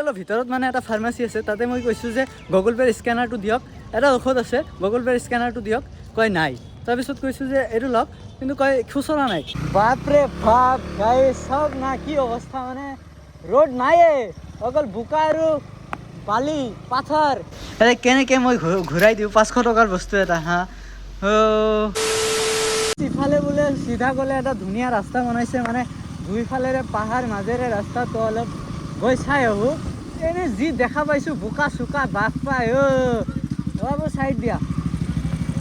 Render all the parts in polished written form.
অলপ ভিতৰত মানে এটা ফাৰ্মাচী আছে, তাতে মই কৈছোঁ যে গুগল পে'ৰ স্কেনাৰটো দিয়ক, এটা ঔষধ আছে গুগল পে'ৰ স্কেনাৰটো দিয়ক, কয় নাই। তাৰপিছত কৈছোঁ যে এইটো লওক, কিন্তু কয় খুচৰা নাই। বাপৰে বাপ গাইছ, চাওক না কি অৱস্থা, মানে ৰোড নাইয়ে, অকল বোকা আৰু বালি পাথৰ। এই কেনেকৈ মই ঘূৰাই দিওঁ 500 টকাৰ বস্তু এটা হা। ইফালে বোলে চিধা গ'লে এটা ধুনীয়া ৰাস্তা বনাইছে, মানে দুইফালেৰে পাহাৰ, মাজেৰে ৰাস্তাটো অলপ গৈ চাই আহোঁ। এনেই যি দেখা পাইছোঁ বোকা চোকা বাঘ পাই অলপ চাইড দিয়া,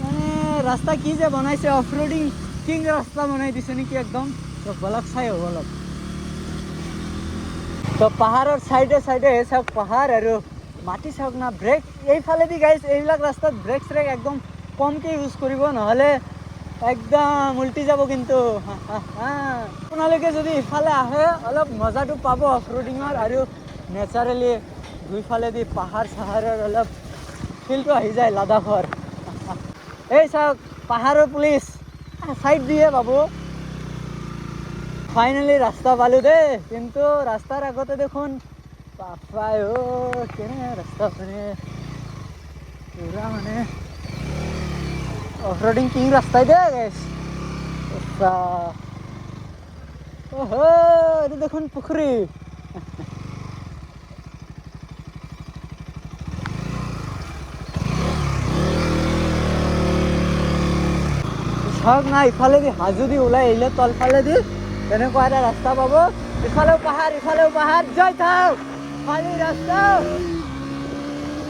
মানে ৰাস্তা কি যে বনাইছে, অফ ৰোডিং কিং ৰাস্তা বনাই দিছে নেকি একদম। তো বলক চাই আহোঁ অলপ। তো পাহাৰৰ চাইডে চাইডে চাওক পাহাৰ আৰু মাটি চাওক না। ব্ৰেক এইফালেদি গাইছ, এইবিলাক ৰাস্তাত ব্ৰেক চ্ৰেক একদম কমকৈ ইউজ কৰিব, নহ'লে একদম উল্টি যাব কিন্তু। আপোনালোকে যদি ইফালে আহে অলপ মজাটো পাব অফ ৰোডিঙৰ, আৰু নেচাৰেলি দুইফালেদি পাহাৰ চাহাৰৰ অলপ ফিলটো আহি যায় লাডাখৰ। এই চাওক পাহাৰৰ পুলিচ চাইড দিয়ে বাবু। ফাইনেলি ৰাস্তা পালোঁ দেই, কিন্তু ৰাস্তাৰ আগতে দেখোন পাপাই কেনে ৰাস্তা মানে পুৰা মানে অফ ৰোডিং কিং ৰাস্তাই দে গাইছ। এইটো দেখোন পুখুৰী। চাওক না, ইফালেদি হাজোদি ওলাই আহিলে তলফালেদি তেনেকুৱা এটা ৰাস্তা পাব। ইফালেও পাহাৰ যাই থাক খালী ৰাস্তা।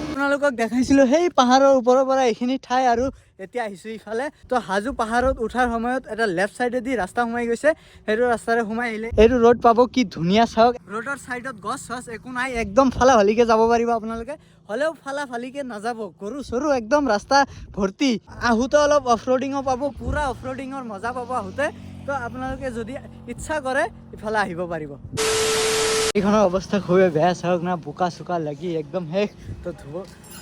আপোনালোকক দেখাইছিলোঁ সেই পাহাৰৰ ওপৰৰ পৰা এইখিনি ঠাই, আৰু এতিয়া আহিছোঁ ইফালে। তো হাজো পাহাৰত উঠাৰ সময়ত এটা লেফ্ট চাইডেদি ৰাস্তা সোমাই গৈছে, সেইটো ৰাস্তাৰে সোমাই আহিলে এইটো ৰোড পাব। কি ধুনীয়া চাওক, ৰোডৰ চাইডত গছ চছ একো নাই, একদম ফালাফালিকে যাব পাৰিব আপোনালোকে। হ'লেও ফালাফালিকে নাযাব, গৰু চৰু একদম ৰাস্তা ভৰ্তি। আহোঁতে অলপ অফ ৰোডিঙো পাব, পূৰা অফ ৰোডিঙৰ মজা পাব আহোঁতে। তো আপোনালোকে যদি ইচ্ছা কৰে ইফালে আহিব পাৰিব। এইখনৰ অৱস্থা খুবেই বেয়া, চাওক না বোকা চোকা লাগি একদম শেষ। তো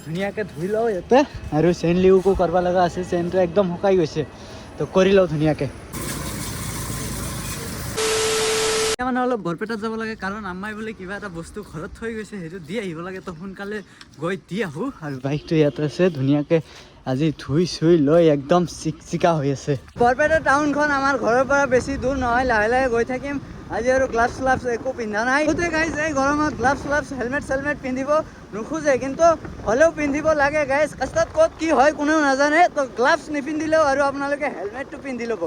ধুনীয়াকৈ ধুই লওঁ ইয়াতে, আৰু চেইন লিউকো কৰিব লগা আছে, চেইনটো একদম শুকাই গৈছে, তো কৰি লওঁ ধুনীয়াকৈ। মানে অলপ বৰপেটাত যাব লাগে, কাৰণ আম্মাই বোলে কিবা এটা বস্তু ঘৰত থৈ গৈছে, সেইটো দি আহিব লাগে। তো সোনকালে গৈ দি আহোঁ। আৰু বাইকটো ইয়াতে আছে, ধুনীয়াকৈ আজি ধুই চুই লৈ একদম চিকচিকা হৈ আছে। বৰপেটা টাউনখন আমাৰ ঘৰৰ পৰা বেছি দূৰ নহয়, লাহে লাহে গৈ থাকিম। আজি আৰু গ্লাভছ শ্লাভছ একো পিন্ধা নাই। গোটেই গাইজ এই গৰমত গ্লাভছ শ্লাভছ হেলমেট চেলমেট পিন্ধিব নোখোজে, কিন্তু হ'লেও পিন্ধিব লাগে গাইজ। ৰাস্তাত ক'ত কি হয় কোনেও নাজানে। তো গ্লাভছ নিপিন্ধিলেও আৰু আপোনালোকে হেলমেটটো পিন্ধি ল'ব।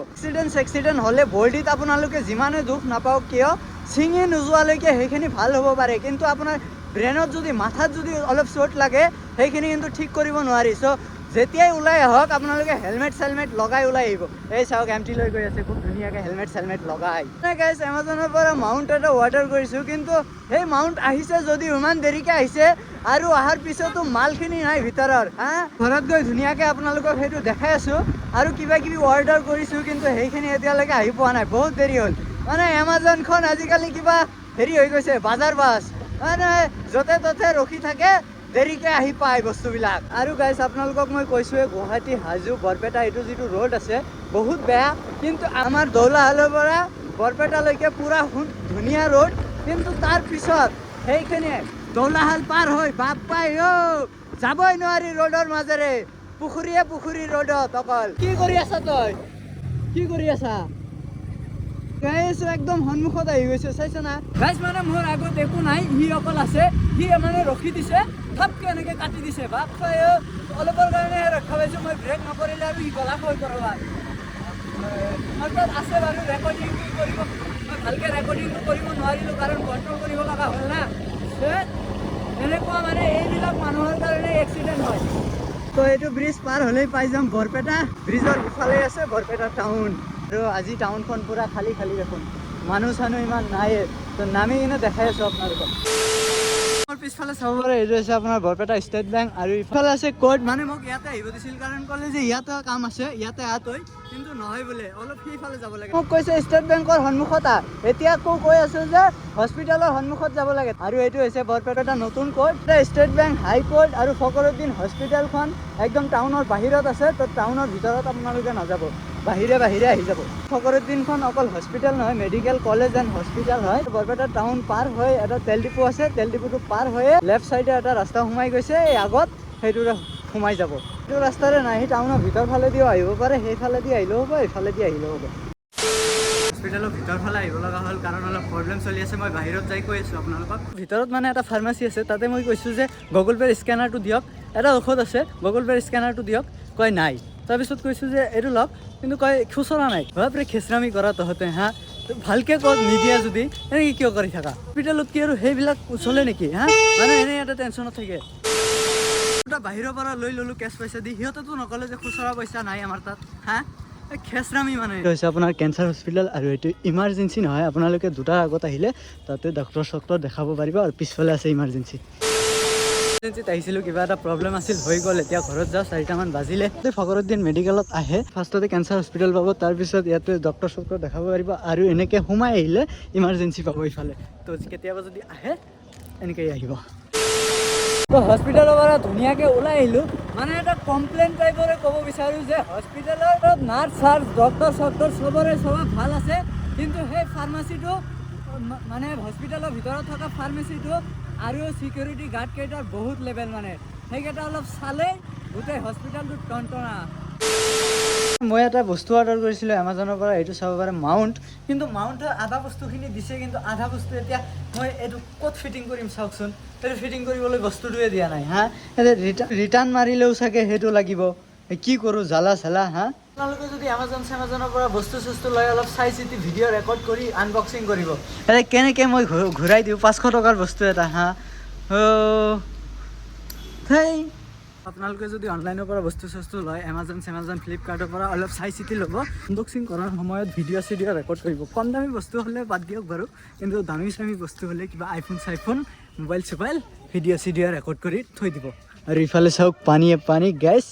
এক্সিডেণ্ট হ'লে বডিত আপোনালোকে যিমানে দুখ নাপাওক কিয়, ছিঙি নোযোৱালৈকে সেইখিনি ভাল হ'ব পাৰে, কিন্তু আপোনাৰ ব্ৰেইনত যদি, মাথাত যদি অলপ চোট লাগে, সেইখিনি কিন্তু ঠিক কৰিব নোৱাৰি। চ' যেতিয়াই ওলাই আহক আপোনালোকে হেলমেট চেলমেট লগাই ওলাই আহিব। এই চাওক এমটি লৈ গৈ আছে, খুব ধুনীয়াকৈ হেলমেট চেলমেট লগাই। গাইজ এমাজনৰ পৰা মাউণ্ট এটা অৰ্ডাৰ কৰিছোঁ, কিন্তু সেই মাউণ্ট আহিছে যদিও ইমান দেৰিকৈ আহিছে, আৰু অহাৰ পিছতো মালখিনি নাই ভিতৰৰ। ঘৰত গৈ ধুনীয়াকৈ আপোনালোকক সেইটো দেখাই আছোঁ। আৰু কিবা কিবি অৰ্ডাৰ কৰিছোঁ, কিন্তু সেইখিনি এতিয়ালৈকে আহি পোৱা নাই, বহুত দেৰি হ'ল। মানে এমাজনখন আজিকালি কিবা হেৰি হৈ গৈছে, বাজাৰ বাছ, মানে য'তে ত'তে ৰখি থাকে, দেৰিকৈ আহি পায় বস্তুবিলাক। আৰু গাইজ আপোনালোকক মই কৈছোঁৱে, গুৱাহাটী হাজো বৰপেটা এইটো যিটো ৰোড আছে বহুত বেয়া, কিন্তু আমাৰ দৌলাহালৰ পৰা বৰপেটালৈকে পূৰা ধুনীয়া ৰোড। কিন্তু তাৰ পিছত সেইখিনি দৌলাহাল পাৰ হৈ বাপ পাই যাবই নোৱাৰি ৰোডৰ মাজেৰে, পুখুৰী ৰোডত। অকল কি কৰি আছা তই, কি কৰি আছা গাইছ? একদম সন্মুখত আহি গৈছে, চাইছে না গাইছ? মানে মোৰ আগত একো নাই, সি অকল আছে, সি মানে ৰখি দিছে, থাপকে এনেকৈ কাটি দিছে। বাপ পাই অলপৰ কাৰণেহে ৰক্ষা পাইছোঁ, মই ব্ৰেক নকৰিলে আৰু সি গলা হৈ কৰবাত। মোৰ তাত আছে বাৰু ৰেকৰ্ডিংটো কৰিব, মই ভালকৈ ৰেকৰ্ডিংটো কৰিব নোৱাৰিলোঁ, কাৰণ কণ্ট্ৰল কৰিব লগা হ'ল না। এনেকুৱা মানে এইবিলাক মানুহৰ কাৰণে এক্সিডেণ্ট হয়। তো এইটো ব্ৰিজ পাৰ হ'লেই পাই যাম বৰপেটা। ব্ৰিজৰ ইফালে আছে বৰপেটা টাউন, আৰু আজি টাউনখন পূৰা খালী খালী দেখোন, মানুহ চানুহ ইমান নাই। তো নামি কিনে দেখাই আছোঁ আপোনালোকক। পিছফালে চাব পাৰে, এইটো আছে আপোনাৰ বৰপেটা ষ্টেট বেংক, আৰু ইফালে আছে কোৰ্ট। মানে মোক ইয়াতে আহিব দিছিল, কাৰণ ক'লে যে ইয়াতে কাম আছে, ইয়াতে তই, কিন্তু নহয় বোলে, অলপ সেইফালে যাব লাগে। মোক কৈছে ষ্টেট বেংকৰ সন্মুখত এতিয়া আকৌ কৈ আছে যে হস্পিটেলৰ সন্মুখত যাব লাগে। আৰু এইটো হৈছে বৰপেটা নতুন কোৰ্ট, ষ্টেট বেংক, হাই কোৰ্ট আৰু ফখৰুদ্দিন হস্পিটেলখন একদম টাউনৰ বাহিৰত আছে। তো টাউনৰ ভিতৰত আপোনালোকে নাযাব, বাহিৰে বাহিৰে আহি যাব। ফকৰুদ্দিনখন অকল হস্পিটেল নহয়, মেডিকেল কলেজ এণ্ড হস্পিটেল হয়। বৰপেটা টাউন পাৰ হৈ এটা তেল ডিপু আছে, তেল ডিপুটো পাৰ হৈয়ে লেফ্ট চাইডে এটা ৰাস্তা সোমাই গৈছে, এই আগত সেইটোৰে সোমাই যাব। সেইটো ৰাস্তাৰে নাই, সেই টাউনৰ ভিতৰ ফালেদিও আহিব পাৰে, সেইফালেদি আহিলেও হ'ব, এইফালেদি আহিলেও হ'ব। হস্পিটেলৰ ভিতৰ ফালে আহিব লগা হ'ল কাৰণ অলপ প্ৰব্লেম চলি আছে। মই বাহিৰত যাই কৈ আছোঁ আপোনালোকক। ভিতৰত মানে এটা ফাৰ্মাচী আছে, তাতে মই কৈছোঁ যে গুগল পে'ৰ স্কেনাৰটো দিয়ক, এটা ঔষধ আছে গুগল পে'ৰ স্কেনাৰটো দিয়ক, কয় নাই। তাৰপিছত কৈছোঁ যে এইটো লওক, কিন্তু কয় খুচৰা নাই। বাপৰে খেচৰামি কৰা তহঁতে হা, ভালকৈ কত নিদিয়া যদি এনেকৈ কিয় কৰি থাকা? হস্পিটেলত কি আৰু সেইবিলাক চলে নেকি হা? মানে এনেই এটা টেনশ্যনত থাকে। বাহিৰৰ পৰা লৈ ল'লোঁ কেছ পইচা দি, সিহঁতেতো নক'লে যে খুচৰা পইচা নাই আমাৰ তাত হা। খেচৰামি মানে হৈছে আপোনাৰ কেঞ্চাৰ হস্পিটেল, আৰু এইটো ইমাৰ্জেঞ্চি নহয়। আপোনালোকে দুটাৰ আগত আহিলে তাতে ডক্টৰ চক্টৰ দেখাব পাৰিব, আৰু পিছফালে আছে ইমাৰ্জেঞ্চি। ইমাৰ্জেঞ্চিত আহিছিলোঁ, কিবা এটা প্ৰব্লেম আছিল, হৈ গ'ল। এতিয়া ঘৰত যাওঁ, 4টামান বাজিলে। ফকৰুদ্দিন মেডিকেলত আহে, ফাৰ্ষ্টতে কেঞ্চাৰ হস্পিটেল পাব, তাৰপিছত ইয়াতে ডক্টৰ চক্টৰ দেখাব পাৰিব, আৰু এনেকৈ সোমাই আহিলে ইমাৰ্জেঞ্চি পাব ইফালে। তো কেতিয়াবা যদি আহে এনেকৈ আহিব। তো হস্পিটেলৰ পৰা ধুনীয়াকৈ ওলাই আহিলোঁ। মানে এটা কমপ্লেইন টাইপৰে ক'ব বিচাৰোঁ যে হস্পিটেলত নাৰ্ছ চাৰ্ছ ডক্টৰ চক্টৰ চবৰে ভাল আছে, কিন্তু সেই ফাৰ্মাচীটো মানে হস্পিটেলৰ ভিতৰত থকা ফাৰ্মাচীটো আৰু চিকিউৰিটি গাৰ্ডকেইটাৰ বহুত লেভেল, মানে সেইকেইটা অলপ চালে গোটেই হস্পিটেলটো টনটনা। মই এটা বস্তু অৰ্ডাৰ কৰিছিলোঁ এমাজনৰ পৰা, এইটো চাব পাৰে মাউণ্ট, কিন্তু মাউণ্টৰ আধা বস্তুখিনি দিছে, কিন্তু আধা বস্তু এতিয়া মই এইটো ক'ত ফিটিং কৰিম চাওকচোন। সেইটো ফিটিং কৰিবলৈ বস্তুটোৱে দিয়া নাই হা। ৰিটাৰ্ণ মাৰিলেও চাগে সেইটো লাগিব, কি কৰোঁ জ্বালা চালা হা। আপোনালোকে যদি এমাজনৰ পৰা বস্তু চস্তু লৈ অলপ চাই চিতি ভিডিঅ' ৰেকৰ্ড কৰি আনবক্সিং কৰিব। এতিয়া কেনেকৈ মই ঘূৰাই দিওঁ 500 টকাৰ বস্তু এটা হা। আপোনালোকে যদি অনলাইনৰ পৰা বস্তু চস্তু লয়, এমাজন ফ্লিপকাৰ্টৰ পৰা অলপ চাই চিতি ল'ব। আনবক্সিং কৰাৰ সময়ত ভিডিঅ' চিডিঅ' ৰেকৰ্ড কৰিব। কম দামী বস্তু হ'লে বাদ দিয়ক বাৰু, কিন্তু দামী চামী বস্তু হ'লে কিবা আইফোন চাইফোন, মোবাইল চোবাইল, ভিডিঅ' চিডিঅ' ৰেকৰ্ড কৰি থৈ দিব। আৰু ইফালে চাওক পানীয়ে পানী গেছ।